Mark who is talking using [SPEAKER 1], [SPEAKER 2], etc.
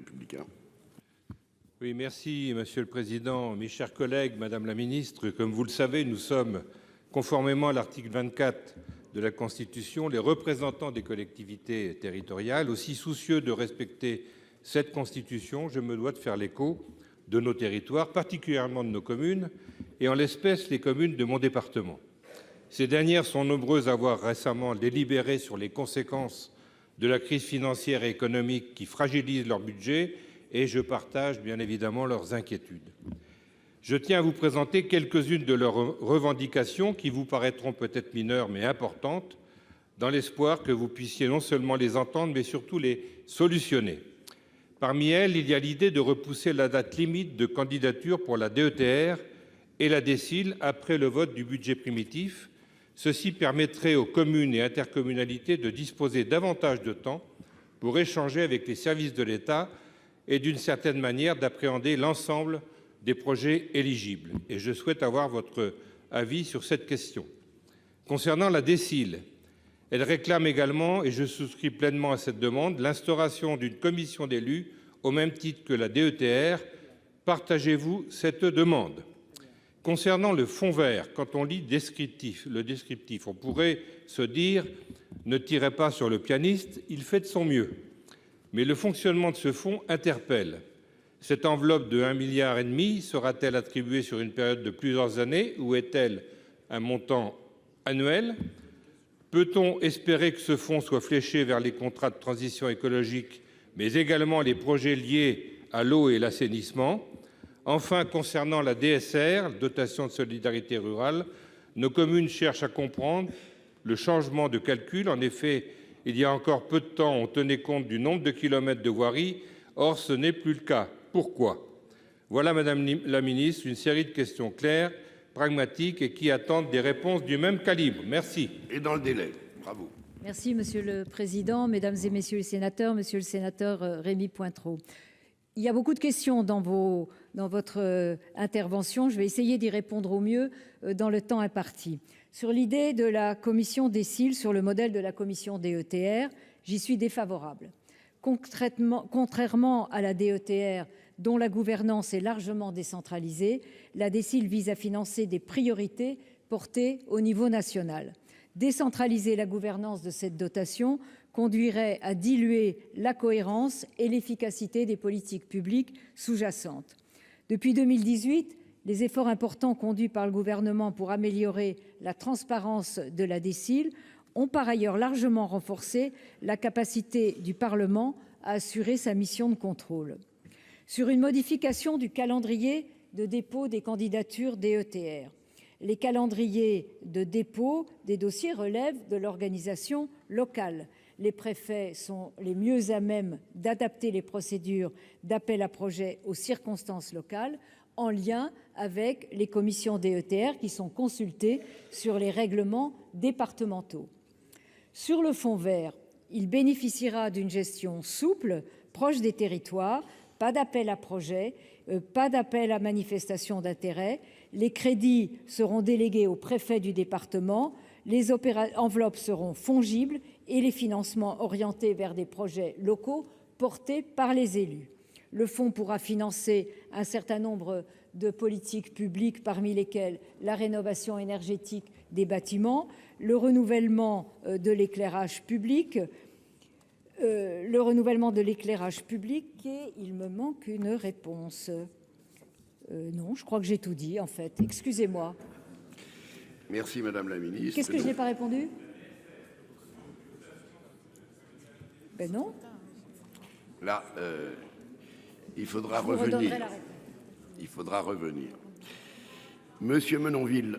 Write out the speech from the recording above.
[SPEAKER 1] Républicains.
[SPEAKER 2] Oui, merci, Monsieur le Président. Mes chers collègues, Madame la Ministre, comme vous le savez, nous sommes, conformément à l'article 24 de la Constitution, les représentants des collectivités territoriales. Aussi soucieux de respecter cette Constitution, je me dois de faire l'écho de nos territoires, particulièrement de nos communes, et en l'espèce les communes de mon département. Ces dernières sont nombreuses à avoir récemment délibéré sur les conséquences de la crise financière et économique qui fragilise leur budget, et je partage bien évidemment leurs inquiétudes. Je tiens à vous présenter quelques-unes de leurs revendications qui vous paraîtront peut-être mineures mais importantes, dans l'espoir que vous puissiez non seulement les entendre mais surtout les solutionner. Parmi elles, il y a l'idée de repousser la date limite de candidature pour la DETR et la DSIL après le vote du budget primitif. Ceci permettrait aux communes et intercommunalités de disposer davantage de temps pour échanger avec les services de l'État et d'une certaine manière d'appréhender l'ensemble des projets éligibles. Et je souhaite avoir votre avis sur cette question. Concernant la DSIL, elle réclame également, et je souscris pleinement à cette demande, l'instauration d'une commission d'élus au même titre que la DETR. Partagez-vous cette demande ? Concernant le fonds vert, quand on lit le descriptif, on pourrait se dire « ne tirez pas sur le pianiste, il fait de son mieux ». Mais le fonctionnement de ce fonds interpelle. Cette enveloppe de 1,5 milliard sera-t-elle attribuée sur une période de plusieurs années ou est-elle un montant annuel ? Peut-on espérer que ce fonds soit fléché vers les contrats de transition écologique, mais également les projets liés à l'eau et l'assainissement ? Enfin, concernant la DSR, dotation de solidarité rurale, nos communes cherchent à comprendre le changement de calcul. En effet, il y a encore peu de temps, on tenait compte du nombre de kilomètres de voirie. Or, ce n'est plus le cas. Pourquoi ? Voilà, Madame la Ministre, une série de questions claires, pragmatiques et qui attendent des réponses du même calibre. Merci.
[SPEAKER 1] Et dans le délai. Bravo.
[SPEAKER 3] Merci, Monsieur le Président, Mesdames et Messieurs les sénateurs, Monsieur le sénateur Rémy Pointereau. Il y a beaucoup de questions dans votre intervention. Je vais essayer d'y répondre au mieux dans le temps imparti. Sur l'idée de la commission DSIL sur le modèle de la commission DETR, j'y suis défavorable. Contrairement à la DETR, dont la gouvernance est largement décentralisée, la DSIL vise à financer des priorités portées au niveau national. Décentraliser la gouvernance de cette dotation conduirait à diluer la cohérence et l'efficacité des politiques publiques sous-jacentes. Depuis 2018, les efforts importants conduits par le gouvernement pour améliorer la transparence de la DSIL ont par ailleurs largement renforcé la capacité du Parlement à assurer sa mission de contrôle. Sur une modification du calendrier de dépôt des candidatures DETR, les calendriers de dépôt des dossiers relèvent de l'organisation locale. Les préfets sont les mieux à même d'adapter les procédures d'appel à projets aux circonstances locales, en lien avec les commissions DETR qui sont consultées sur les règlements départementaux. Sur le fonds vert, il bénéficiera d'une gestion souple, proche des territoires, pas d'appel à projets, pas d'appel à manifestation d'intérêt. Les crédits seront délégués au préfet du département, les enveloppes seront fongibles et les financements orientés vers des projets locaux portés par les élus. Le fonds pourra financer un certain nombre de politiques publiques, parmi lesquelles la rénovation énergétique des bâtiments, le renouvellement de l'éclairage public, et il me manque une réponse. Non, je crois que j'ai tout dit, en fait. Excusez-moi.
[SPEAKER 1] Merci, Madame la Ministre.
[SPEAKER 3] Qu'est-ce que je n'ai pas répondu? Ben non.
[SPEAKER 1] Là, il faudra revenir. Il faudra revenir. Monsieur Menonville.